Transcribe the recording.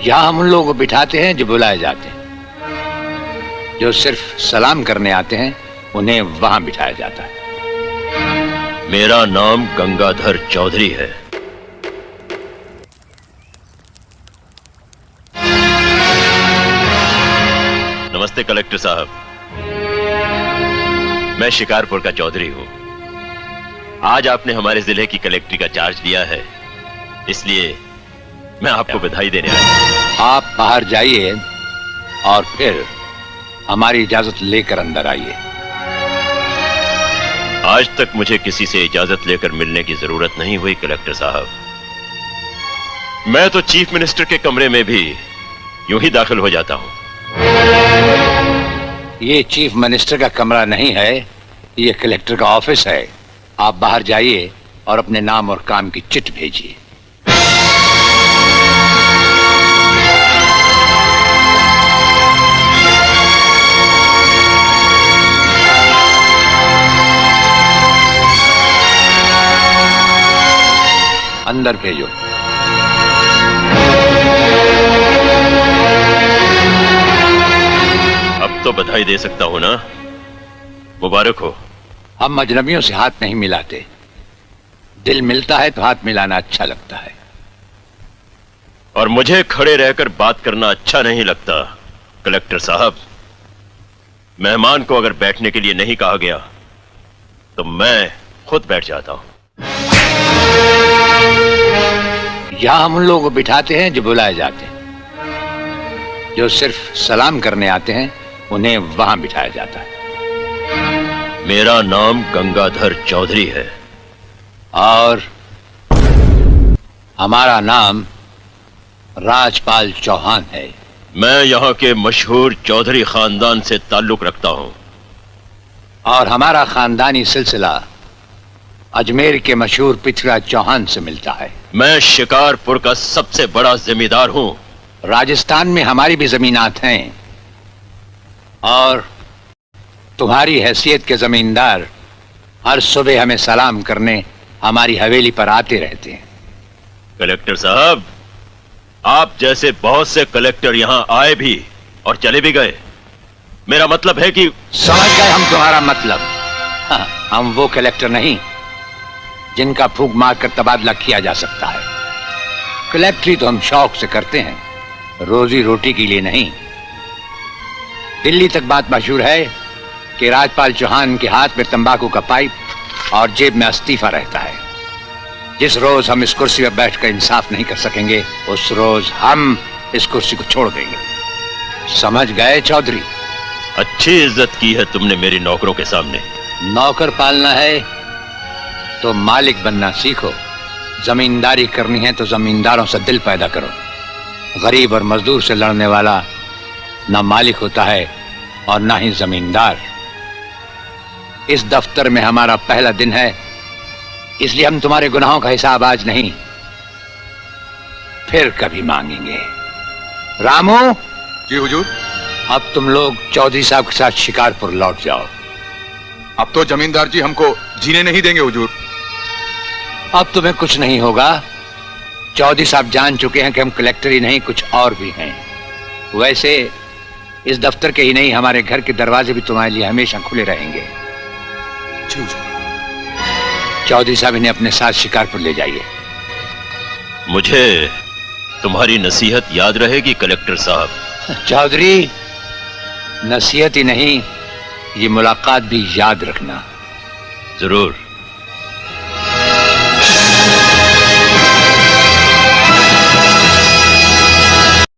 यहाँ हम उन लोगों को बिठाते हैं जो बुलाए जाते हैं। जो सिर्फ सलाम करने आते हैं उन्हें वहां बिठाया जाता है। मेरा नाम गंगाधर चौधरी है। नमस्ते कलेक्टर साहब, मैं शिकारपुर का चौधरी हूं। आज आपने हमारे जिले की कलेक्ट्री का चार्ज लिया है, इसलिए मैं आपको बधाई देने आया हूं। आप बाहर जाइए और फिर हमारी इजाजत लेकर अंदर आइए। आज तक मुझे किसी से इजाजत लेकर मिलने की जरूरत नहीं हुई कलेक्टर साहब। मैं तो चीफ मिनिस्टर के कमरे में भी यूं ही दाखिल हो जाता हूं। ये चीफ मिनिस्टर का कमरा नहीं है, ये कलेक्टर का ऑफिस है। आप बाहर जाइए और अपने नाम और काम की चिट भेजिए। अंदर भेजो। अब तो बधाई दे सकता हूं ना? मुबारक हो। हम अजनबियों से हाथ नहीं मिलाते। दिल मिलता है तो हाथ मिलाना अच्छा लगता है। और मुझे खड़े रहकर बात करना अच्छा नहीं लगता कलेक्टर साहब। मेहमान को अगर बैठने के लिए नहीं कहा गया तो मैं खुद बैठ जाता हूं। यहां हम उन लोगों को बिठाते हैं जो बुलाए जाते हैं। जो सिर्फ सलाम करने आते हैं उन्हें वहां बिठाया जाता है। मेरा नाम गंगाधर चौधरी है। और हमारा नाम राजपाल चौहान है। मैं यहाँ के मशहूर चौधरी खानदान से ताल्लुक रखता हूँ। और हमारा खानदानी सिलसिला अजमेर के मशहूर पृथ्वीराज चौहान से मिलता है। मैं शिकारपुर का सबसे बड़ा जमींदार हूँ। राजस्थान में हमारी भी जमीनात हैं और तुम्हारी हैसियत के जमींदार हर सुबह हमें सलाम करने हमारी हवेली पर आते रहते हैं। कलेक्टर साहब, आप जैसे बहुत से कलेक्टर यहाँ आए भी और चले भी गए। मेरा मतलब है कि समझ गए हम तुम्हारा मतलब। हाँ, हम वो कलेक्टर नहीं जिनका फूंक मारकर तबादला किया जा सकता है। कलेक्टरी तो हम शौक से करते हैं, रोजी रोटी के लिए नहीं। दिल्ली तक बात मशहूर है कि राजपाल चौहान के हाथ में तंबाकू का पाइप और जेब में इस्तीफा रहता है। जिस रोज हम इस कुर्सी पर बैठकर इंसाफ नहीं कर सकेंगे उस रोज हम इस कुर्सी को छोड़ देंगे। समझ गए चौधरी? अच्छी इज्जत की है तुमने मेरी नौकरों के सामने। नौकर पालना है तो मालिक बनना सीखो। जमींदारी करनी है तो जमींदारों से दिल पैदा करो। गरीब और मजदूर से लड़ने वाला ना मालिक होता है और ना ही जमींदार। इस दफ्तर में हमारा पहला दिन है, इसलिए हम तुम्हारे गुनाहों का हिसाब आज नहीं फिर कभी मांगेंगे। रामू। जी हुजूर। अब तुम लोग चौधरी साहब के साथ शिकारपुर लौट जाओ। अब तो जमींदार जी हमको जीने नहीं देंगे हुजूर। अब तुम्हें कुछ नहीं होगा। चौधरी साहब जान चुके हैं कि हम कलेक्टर ही नहीं कुछ और भी हैं। वैसे इस दफ्तर के ही नहीं हमारे घर के दरवाजे भी तुम्हारे लिए हमेशा खुले रहेंगे। चौधरी साहब इन्हें अपने साथ शिकारपुर ले जाइए। मुझे तुम्हारी नसीहत याद रहेगी कलेक्टर साहब। चौधरी, नसीहत ही नहीं ये मुलाकात भी याद रखना। जरूर।